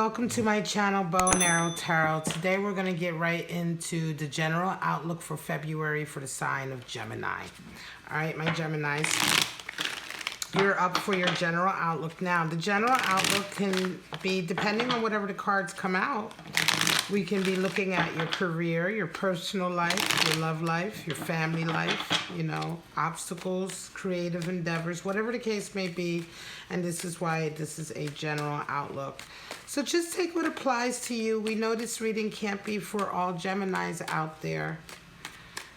welcome to my channel, Bow and Arrow Tarot. Today we're going to get right into the general outlook for February for the sign of Gemini. Alright, my Geminis, you're up for your general outlook. Now, the general outlook can be, depending on whatever the cards come out, we can be looking at your career, your personal life, your love life, your family life, you know, obstacles, creative endeavors, whatever the case may be. And this is why this is a general outlook. So just take what applies to you. We know this reading can't be for all Geminis out there.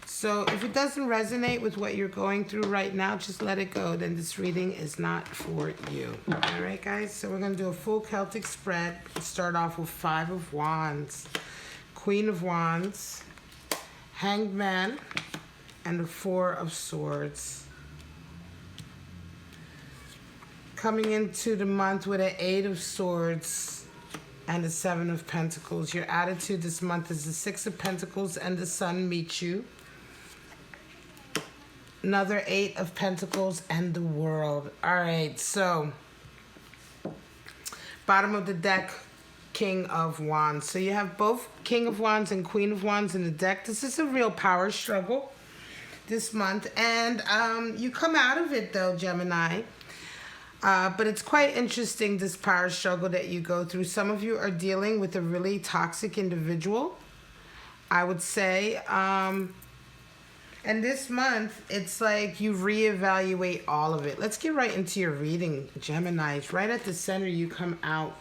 So if it doesn't resonate with what you're going through right now, just let it go. Then this reading is not for you. All right, guys? So we're going to do a full Celtic spread. Start off with Five of Wands, Queen of Wands, Hanged Man, and the Four of Swords. Coming into the month with an Eight of Swords and the Seven of Pentacles. Your attitude this month is the Six of Pentacles and the Sun meet you. Another Eight of Pentacles and the World. All right, so bottom of the deck, King of Wands. So you have both King of Wands and Queen of Wands in the deck. This is a real power struggle this month. And you come out of it, though, Gemini. But it's quite interesting, this power struggle that you go through. Some of you are dealing with a really toxic individual, I would say. And this month, it's like you reevaluate all of it. Let's get right into your reading, Geminis. Right at the center, you come out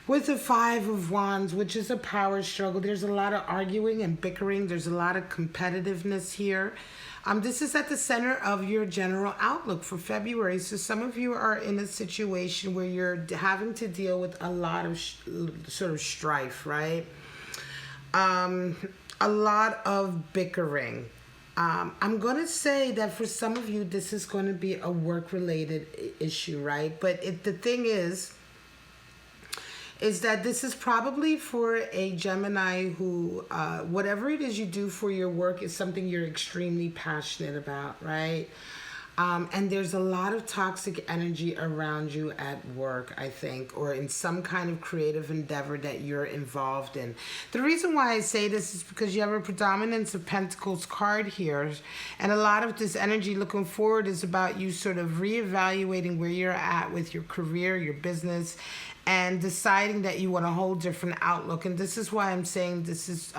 with the Five of Wands, which is a power struggle. There's a lot of arguing and bickering. There's a lot of competitiveness here. This is at the center of your general outlook for February. So some of you are in a situation where you're having to deal with a lot of sort of strife, right? A lot of bickering. I'm going to say that for some of you, this is going to be a work-related issue, right? But the thing is that this is probably for a Gemini who, whatever it is you do for your work is something you're extremely passionate about, right? And there's a lot of toxic energy around you at work, I think, or in some kind of creative endeavor that you're involved in. The reason why I say this is because you have a predominance of Pentacles card here, and a lot of this energy looking forward is about you sort of reevaluating where you're at with your career, your business, and deciding that you want a whole different outlook. And this is why I'm saying this is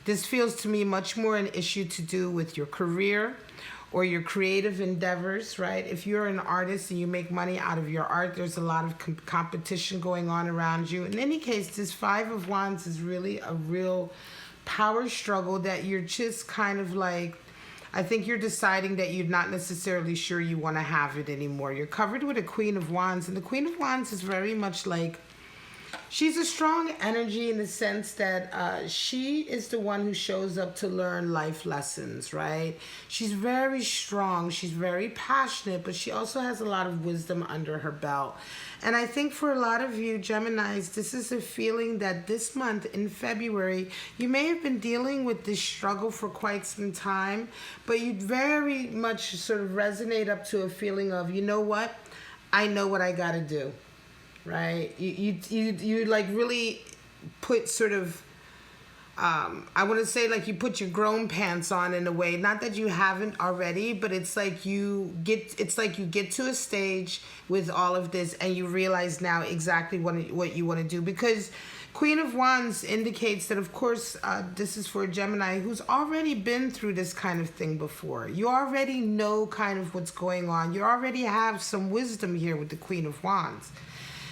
this feels to me much more an issue to do with your career or your creative endeavors, right? If you're an artist and you make money out of your art, there's a lot of competition going on around you. In any case, this Five of Wands is really a real power struggle that you're just kind of like, I think you're deciding that you're not necessarily sure you want to have it anymore. You're covered with a Queen of Wands, and the Queen of Wands is very much like, she's a strong energy in the sense that she is the one who shows up to learn life lessons, right? She's very strong. She's very passionate, but she also has a lot of wisdom under her belt. And I think for a lot of you Geminis, this is a feeling that this month in February, you may have been dealing with this struggle for quite some time, but you very much sort of resonate up to a feeling of, you know what? I know what I got to do. Right? You like really put sort of, I want to say like you put your grown pants on in a way, not that you haven't already, but it's like you get to a stage with all of this and you realize now exactly what you want to do, because Queen of Wands indicates that, of course, this is for a Gemini who's already been through this kind of thing before. You already know kind of what's going on. You already have some wisdom here with the Queen of Wands.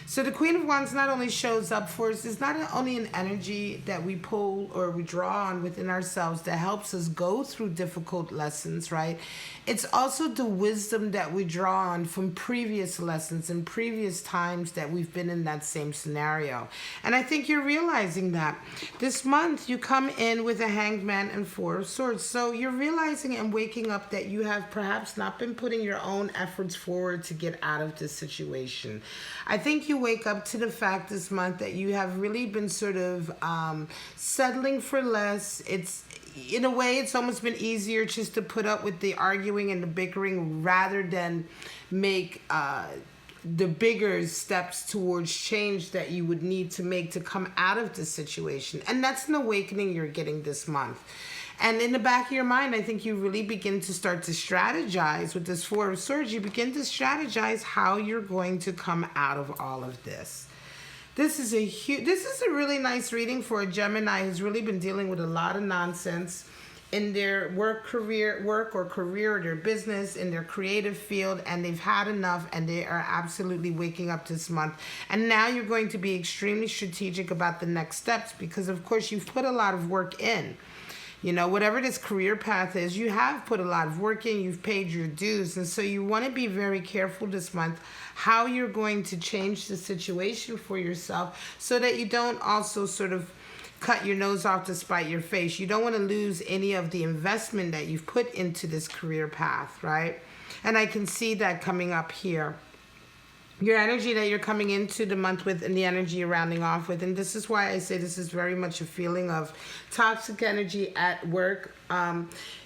So the Queen of Wands not only shows up for us, it's not only an energy that we pull or we draw on within ourselves that helps us go through difficult lessons, right? It's also the wisdom that we draw on from previous lessons and previous times that we've been in that same scenario. And I think you're realizing that. This month, you come in with a Hanged Man and Four of Swords. So you're realizing and waking up that you have perhaps not been putting your own efforts forward to get out of this situation. I think you wake up to the fact this month that you have really been sort of settling for less. It's, in a way, it's almost been easier just to put up with the arguing and the bickering rather than make the bigger steps towards change that you would need to make to come out of this situation. And that's an awakening you're getting this month. And in the back of your mind, I think you really begin to start to strategize with this Four of Swords. You begin to strategize how you're going to come out of all of this. This is a really nice reading for a Gemini who's really been dealing with a lot of nonsense in their work or their business, in their creative field, and they've had enough, and they are absolutely waking up this month. And now you're going to be extremely strategic about the next steps, because of course you've put a lot of work in. You know, whatever this career path is, you have put a lot of work in, you've paid your dues. And so you want to be very careful this month how you're going to change the situation for yourself so that you don't also sort of cut your nose off to spite your face. You don't want to lose any of the investment that you've put into this career path, right? And I can see that coming up here. Your energy that you're coming into the month with, and the energy you're rounding off with. And this is why I say this is very much a feeling of toxic energy at work.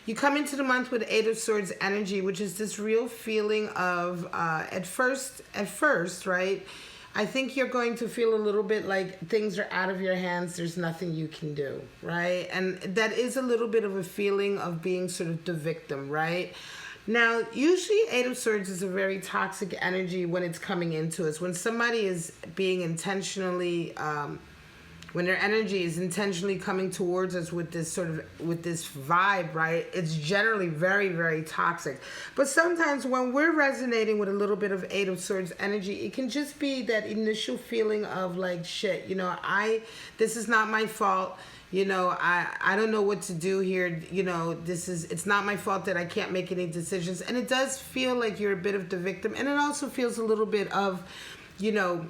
You come into the month with Eight of Swords energy, which is this real feeling of, at first, right? I think you're going to feel a little bit like things are out of your hands. There's nothing you can do, right? And that is a little bit of a feeling of being sort of the victim, right? Now, usually Eight of Swords is a very toxic energy when it's coming into us. When somebody is being intentionally, when their energy is intentionally coming towards us with this vibe, right? It's generally very, very toxic. But sometimes when we're resonating with a little bit of Eight of Swords energy, it can just be that initial feeling of like, shit, you know, this is not my fault. You know, I don't know what to do here. You know, it's not my fault that I can't make any decisions. And it does feel like you're a bit of the victim. And it also feels a little bit of, you know,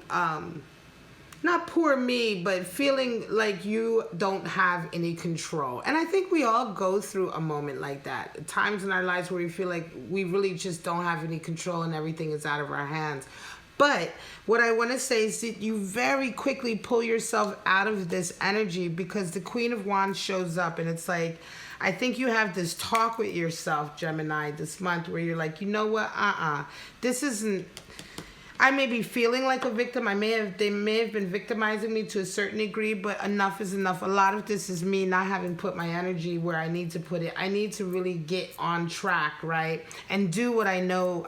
not poor me, but feeling like you don't have any control. And I think we all go through a moment like that. Times in our lives where we feel like we really just don't have any control and everything is out of our hands. But what I want to say is that you very quickly pull yourself out of this energy, because the Queen of Wands shows up, and it's like, I think you have this talk with yourself, Gemini, this month, where you're like, you know what, this isn't, I may be feeling like a victim. They may have been victimizing me to a certain degree, but enough is enough. A lot of this is me not having put my energy where I need to put it. I need to really get on track, right? And do what I know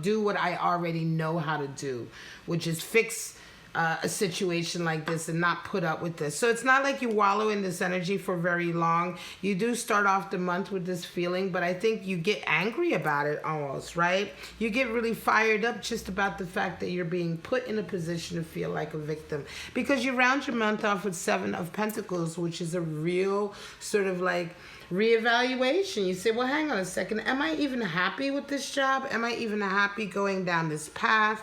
do what I already know how to do, which is fix a situation like this and not put up with this. So it's not like you wallow in this energy for very long. You do start off the month with this feeling, but I think you get angry about it almost, right? You get really fired up just about the fact that you're being put in a position to feel like a victim, because you round your month off with Seven of Pentacles, which is a real sort of like reevaluation. You say, well, hang on a second. Am I even happy with this job? Am I even happy going down this path?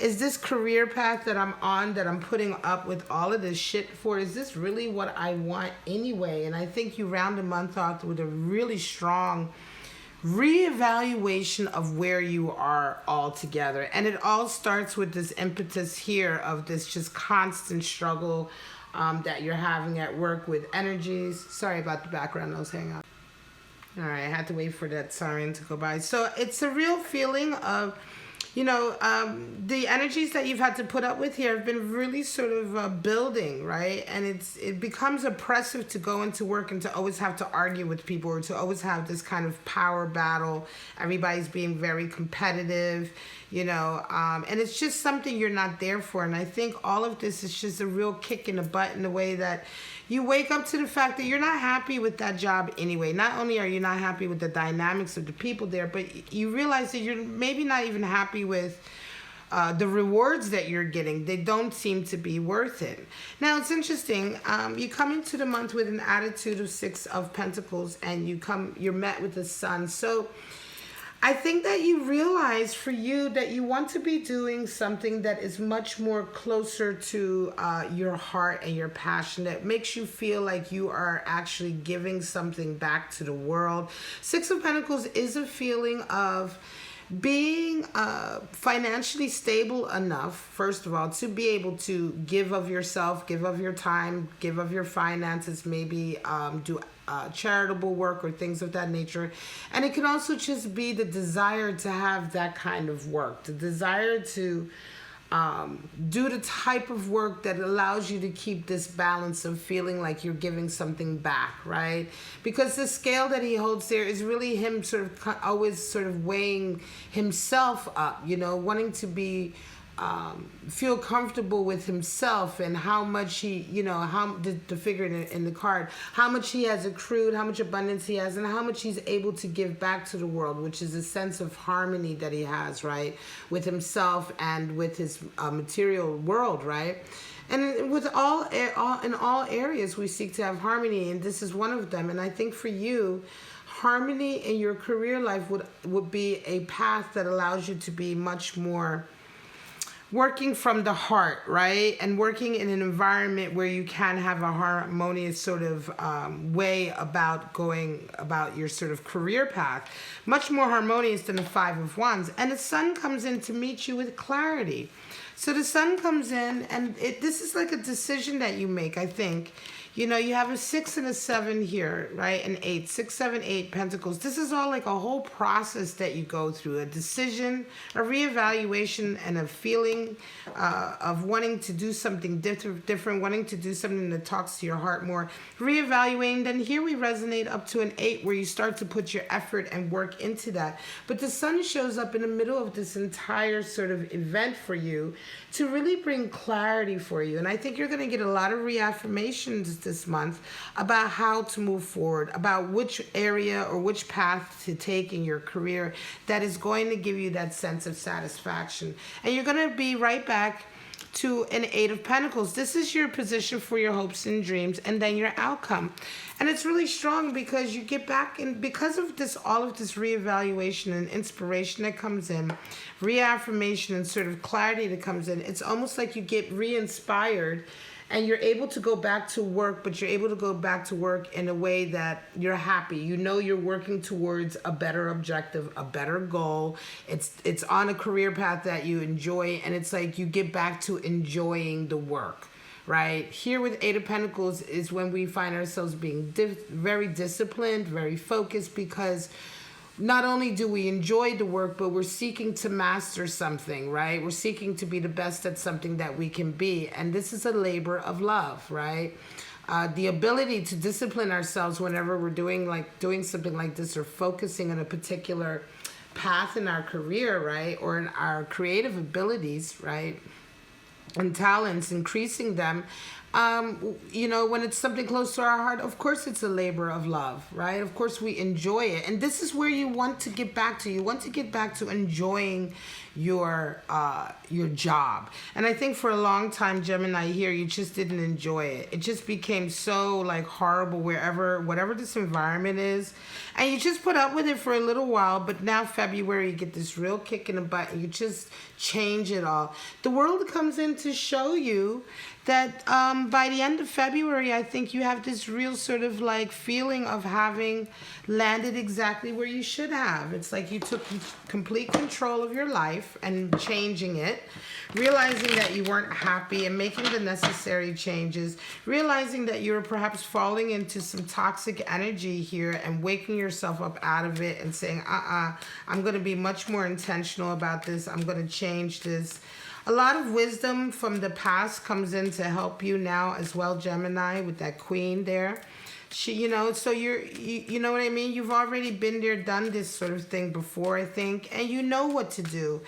Is this career path that I'm on, that I'm putting up with all of this shit for, is this really what I want anyway? And I think you round a month off with a really strong reevaluation of where you are altogether. And it all starts with this impetus here of this just constant struggle that you're having at work with energies. Sorry about the background noise, hang on. All right, I had to wait for that siren to go by. So it's a real feeling of, you know, the energies that you've had to put up with here have been really sort of building, right? And it becomes oppressive to go into work and to always have to argue with people, or to always have this kind of power battle. Everybody's being very competitive, you know, and it's just something you're not there for. And I think all of this is just a real kick in the butt, in the way that you wake up to the fact that you're not happy with that job anyway. Not only are you not happy with the dynamics of the people there, but you realize that you're maybe not even happy with the rewards that you're getting. They don't seem to be worth it. Now, it's interesting. You come into the month with an attitude of Six of Pentacles, and you're met with the Sun. So I think that you realize for you that you want to be doing something that is much more closer to your heart and your passion, that makes you feel like you are actually giving something back to the world. Six of Pentacles is a feeling of being financially stable enough, first of all, to be able to give of yourself, give of your time, give of your finances, maybe do charitable work or things of that nature. And it can also just be the desire to have that kind of work, the desire to do the type of work that allows you to keep this balance of feeling like you're giving something back, right? Because the scale that he holds there is really him sort of always sort of weighing himself up, you know, wanting to be feel comfortable with himself and how much he, you know, how the figure in the card, how much he has accrued, how much abundance he has, and how much he's able to give back to the world, which is a sense of harmony that he has, right, with himself and with his material world, right? And with all in all areas, we seek to have harmony, and this is one of them. And I think for you, harmony in your career life would be a path that allows you to be much more working from the heart, right? And working in an environment where you can have a harmonious sort of way about going about your sort of career path. Much more harmonious than the Five of Wands. And the Sun comes in to meet you with clarity. So the Sun comes in, and this is like a decision that you make, I think. You know, you have a 6 and a 7 here, right? An 8, 6, 7, 8 pentacles. This is all like a whole process that you go through. A decision, a reevaluation, and a feeling of wanting to do something different, wanting to do something that talks to your heart more. Reevaluating, then here we resonate up to an 8 where you start to put your effort and work into that. But the Sun shows up in the middle of this entire sort of event for you to really bring clarity for you. And I think you're going to get a lot of reaffirmations this month about how to move forward, about which area or which path to take in your career that is going to give you that sense of satisfaction. And you're going to be right back to an 8 of Pentacles. This is your position for your hopes and dreams, and then your outcome. And it's really strong because you get back, and because of this, all of this reevaluation and inspiration that comes in, reaffirmation and sort of clarity that comes in, it's almost like you get re-inspired and you're able to go back to work, but you're able to go back to work in a way that you're happy. You know you're working towards a better objective, a better goal. It's on a career path that you enjoy, and it's like you get back to enjoying the work, right? Here with 8 of Pentacles is when we find ourselves being very disciplined, very focused, because not only do we enjoy the work, but we're seeking to master something, right? We're seeking to be the best at something that we can be. And this is a labor of love, right? The ability to discipline ourselves whenever we're doing something like this, or focusing on a particular path in our career, right? Or in our creative abilities, right? And talents, increasing them. You know, when it's something close to our heart, of course it's a labor of love, right? Of course we enjoy it. And this is where you want to get back to. You want to get back to enjoying your job. And I think for a long time, Gemini, here, you just didn't enjoy it. It just became so like horrible whatever this environment is. And you just put up with it for a little while, but now February, you get this real kick in the butt and you just change it all. The world comes in to show you that by the end of February, I think you have this real sort of like feeling of having landed exactly where you should have. It's like you took complete control of your life and changing it, realizing that you weren't happy and making the necessary changes, realizing that you were perhaps falling into some toxic energy here and waking yourself up out of it and saying, I'm going to be much more intentional about this. I'm going to change this. A lot of wisdom from the past comes in to help you now as well, Gemini, with that Queen there. She, you know, so you know what I mean? You've already been there, done this sort of thing before, I think, and you know what to do.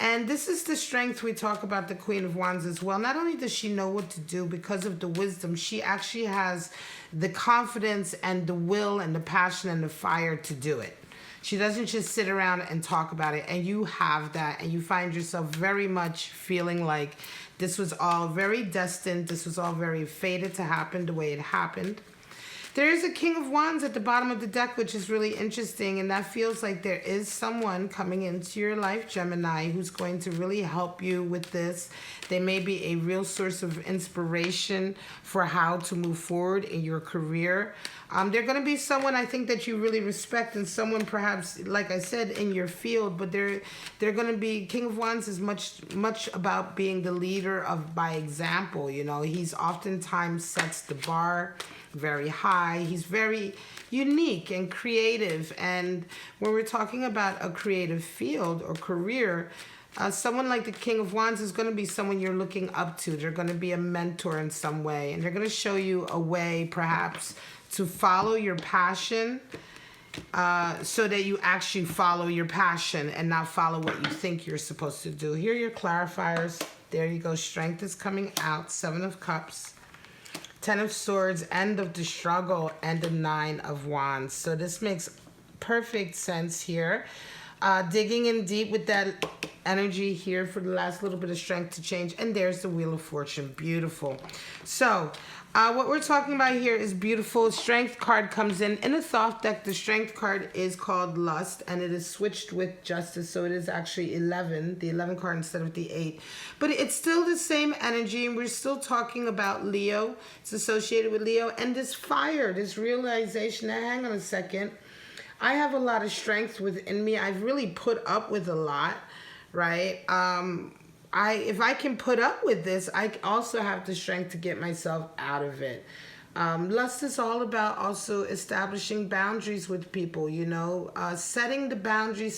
And this is the strength we talk about the Queen of Wands as well. Not only does she know what to do because of the wisdom, she actually has the confidence and the will and the passion and the fire to do it. She doesn't just sit around and talk about it, and you have that, and you find yourself very much feeling like this was all very destined, this was all very fated to happen the way it happened. There is a King of Wands at the bottom of the deck, which is really interesting, and that feels like there is someone coming into your life, Gemini, who's going to really help you with this. They may be a real source of inspiration for how to move forward in your career. They're going to be someone I think that you really respect, and someone perhaps, like I said, in your field. But they're going to be, King of Wands is much about being the leader of by example. You know, he's oftentimes sets the bar very high. He's very unique and creative. And when we're talking about a creative field or career, someone like the King of Wands is going to be someone you're looking up to. They're going to be a mentor in some way, and they're going to show you a way perhaps to follow your passion, so that you actually follow your passion and not follow what you think you're supposed to do. Here are your clarifiers. There you go. Strength is coming out. 7 of Cups. 10 of Swords, end of the struggle, and the 9 of Wands. So this makes perfect sense here. Digging in deep with that energy here for the last little bit of strength to change. And there's the Wheel of Fortune. Beautiful. So what we're talking about here is beautiful. Strength card comes in. In the Thoth deck, the Strength card is called Lust, and it is switched with Justice, so it is actually 11, the 11 card instead of the 8. But it's still the same energy, and we're still talking about Leo. It's associated with Leo. And this fire, this realization, now hang on a second. I have a lot of strength within me. I've really put up with a lot, right? If I can put up with this, I also have the strength to get myself out of it. Lust is all about also establishing boundaries with people, you know, setting the boundaries,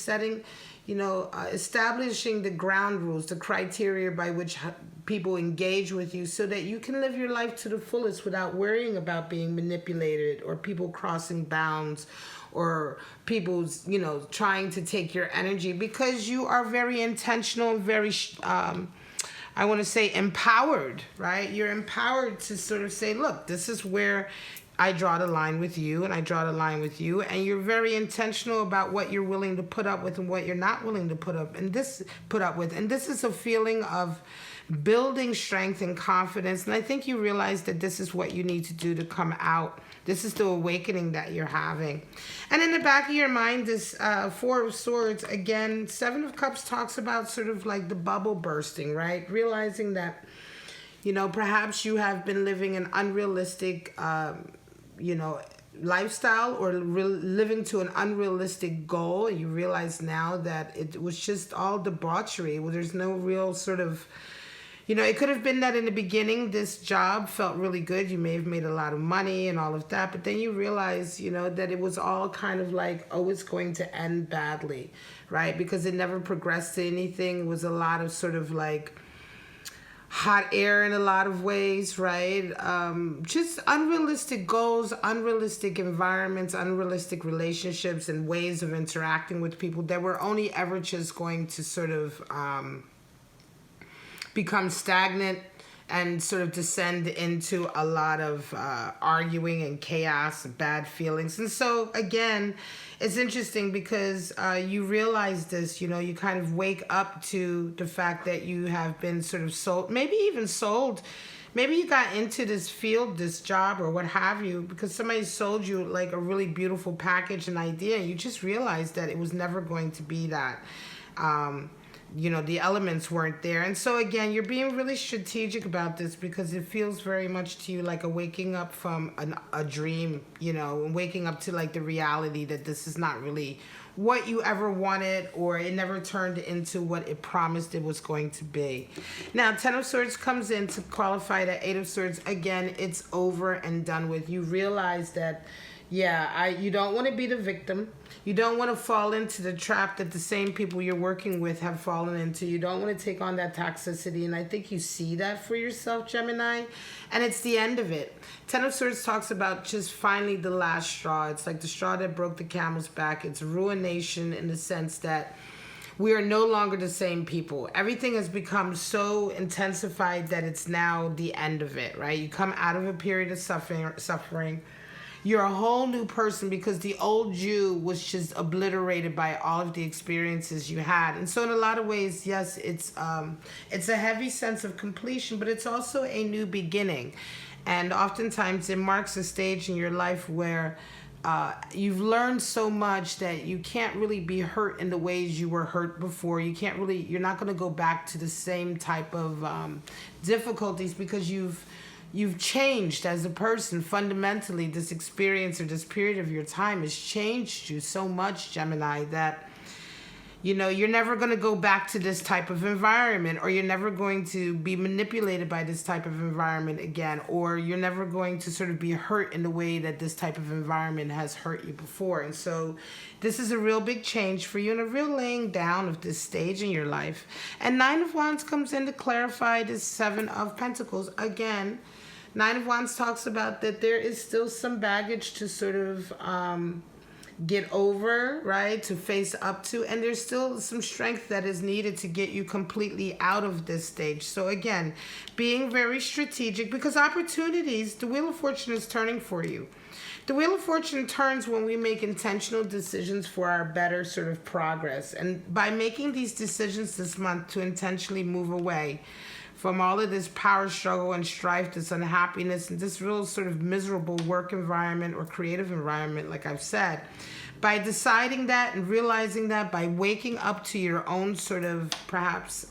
establishing the ground rules, the criteria by which people engage with you, so that you can live your life to the fullest without worrying about being manipulated or people crossing bounds or people's, trying to take your energy, because you are very intentional, very, I want to say empowered, right? You're empowered to sort of say, look, this is where I draw the line with you, and I draw the line with you, and you're very intentional about what you're willing to put up with and what you're not willing to put up with. And this is a feeling of building strength and confidence. And I think you realize that this is what you need to do to come out. This is the awakening that you're having. And in the back of your mind, this 4 of Swords, again, 7 of Cups talks about sort of like the bubble bursting, right? Realizing that, perhaps you have been living an unrealistic, lifestyle, or living to an unrealistic goal. And you realize now that it was just all debauchery. Well, there's no real sort of, it could have been that in the beginning, this job felt really good. You may have made a lot of money and all of that. But then you realize, that it was all kind of like, oh, it's going to end badly, right? Because it never progressed to anything. It was a lot of sort of like hot air in a lot of ways, right? Just unrealistic goals, unrealistic environments, unrealistic relationships, and ways of interacting with people that were only ever just going to sort of become stagnant and sort of descend into a lot of arguing and chaos and bad feelings. And so, again, it's interesting because you realize this, you kind of wake up to the fact that you have been sort of sold, maybe you got into this field, this job, or what have you, because somebody sold you like a really beautiful package and idea, and you just realized that it was never going to be that. The elements weren't there. And so, again, you're being really strategic about this, because it feels very much to you like a waking up from a dream, and waking up to like the reality that this is not really what you ever wanted, or it never turned into what it promised it was going to be. Now, 10 of Swords comes in to qualify that 8 of Swords. Again, it's over and done with. You realize that, you don't want to be the victim. You don't want to fall into the trap that the same people you're working with have fallen into. You don't want to take on that toxicity. And I think you see that for yourself, Gemini. And it's the end of it. 10 of Swords talks about just finally the last straw. It's like the straw that broke the camel's back. It's ruination in the sense that we are no longer the same people. Everything has become so intensified that it's now the end of it, right? You come out of a period of suffering. You're a whole new person, because the old you was just obliterated by all of the experiences you had. And so in a lot of ways, yes, it's a heavy sense of completion, but it's also a new beginning. And oftentimes it marks a stage in your life where you've learned so much that you can't really be hurt in the ways you were hurt before. You're not going to go back to the same type of difficulties, because you've changed as a person fundamentally. This experience or this period of your time has changed you so much, Gemini, that you're never going to go back to this type of environment, or you're never going to be manipulated by this type of environment again, or you're never going to sort of be hurt in the way that this type of environment has hurt you before. And so this is a real big change for you, and a real laying down of this stage in your life. And Nine of Wands comes in to clarify this Seven of Pentacles. Again, Nine of Wands talks about that there is still some baggage to sort of get over, right, to face up to, and there's still some strength that is needed to get you completely out of this stage. So again, being very strategic, because opportunities, the Wheel of Fortune is turning for you. The Wheel of Fortune turns when we make intentional decisions for our better sort of progress. And by making these decisions this month to intentionally move away from all of this power struggle and strife, this unhappiness, and this real sort of miserable work environment or creative environment, like I've said, by deciding that and realizing that, by waking up to your own sort of perhaps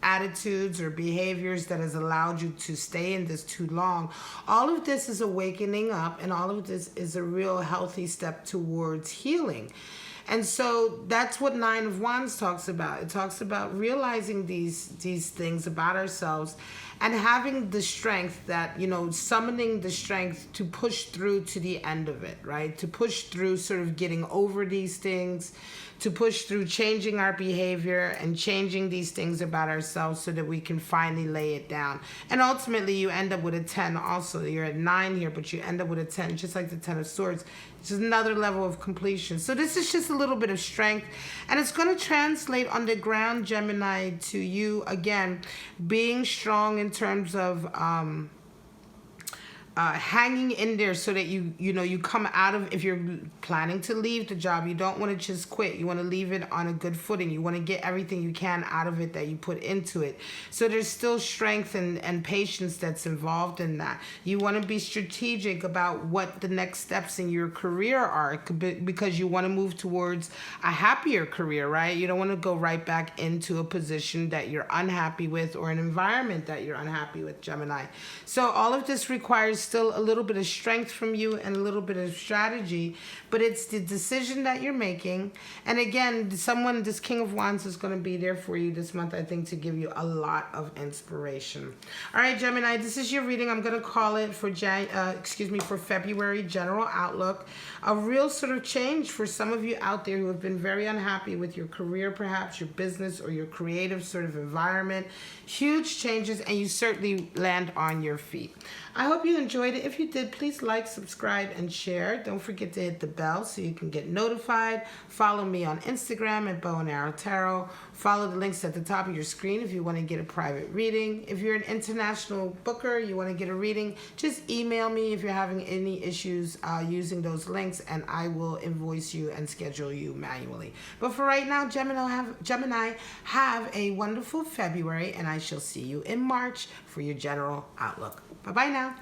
attitudes or behaviors that has allowed you to stay in this too long, all of this is awakening up, and all of this is a real healthy step towards healing. And so that's what Nine of Wands talks about. It talks about realizing these things about ourselves and having the strength that, summoning the strength to push through to the end of it, right? To push through sort of getting over these things, to push through changing our behavior and changing these things about ourselves so that we can finally lay it down. And ultimately you end up with a 10 also. You're at 9 here, but you end up with a 10, just like the 10 of Swords. It's just another level of completion. So this is just a little bit of strength, and it's going to translate on the ground, Gemini, to you, again, being strong in terms of hanging in there so that you come out of, if you're planning to leave the job, you don't want to just quit. You want to leave it on a good footing. You want to get everything you can out of it that you put into it. So there's still strength and patience that's involved in that. You want to be strategic about what the next steps in your career are, because you want to move towards a happier career, right? You don't want to go right back into a position that you're unhappy with, or an environment that you're unhappy with, Gemini. So all of this requires still a little bit of strength from you and a little bit of strategy, but it's the decision that you're making. And again, this King of Wands is going to be there for you this month, I think, to give you a lot of inspiration. All right, Gemini, this is your reading. I'm going to call it for for February general outlook. A real sort of change for some of you out there who have been very unhappy with your career, perhaps your business or your creative sort of environment. Huge changes, and you certainly land on your feet. I hope you enjoyed it. If you did, please like, subscribe, and share. Don't forget to hit the bell so you can get notified. Follow me on Instagram at Bow and Arrow Tarot. Follow the links at the top of your screen if you want to get a private reading. If you're an international booker, you want to get a reading, just email me if you're having any issues using those links, and I will invoice you and schedule you manually. But for right now, Gemini, have a wonderful February, and I shall see you in March for your general outlook. Bye-bye now.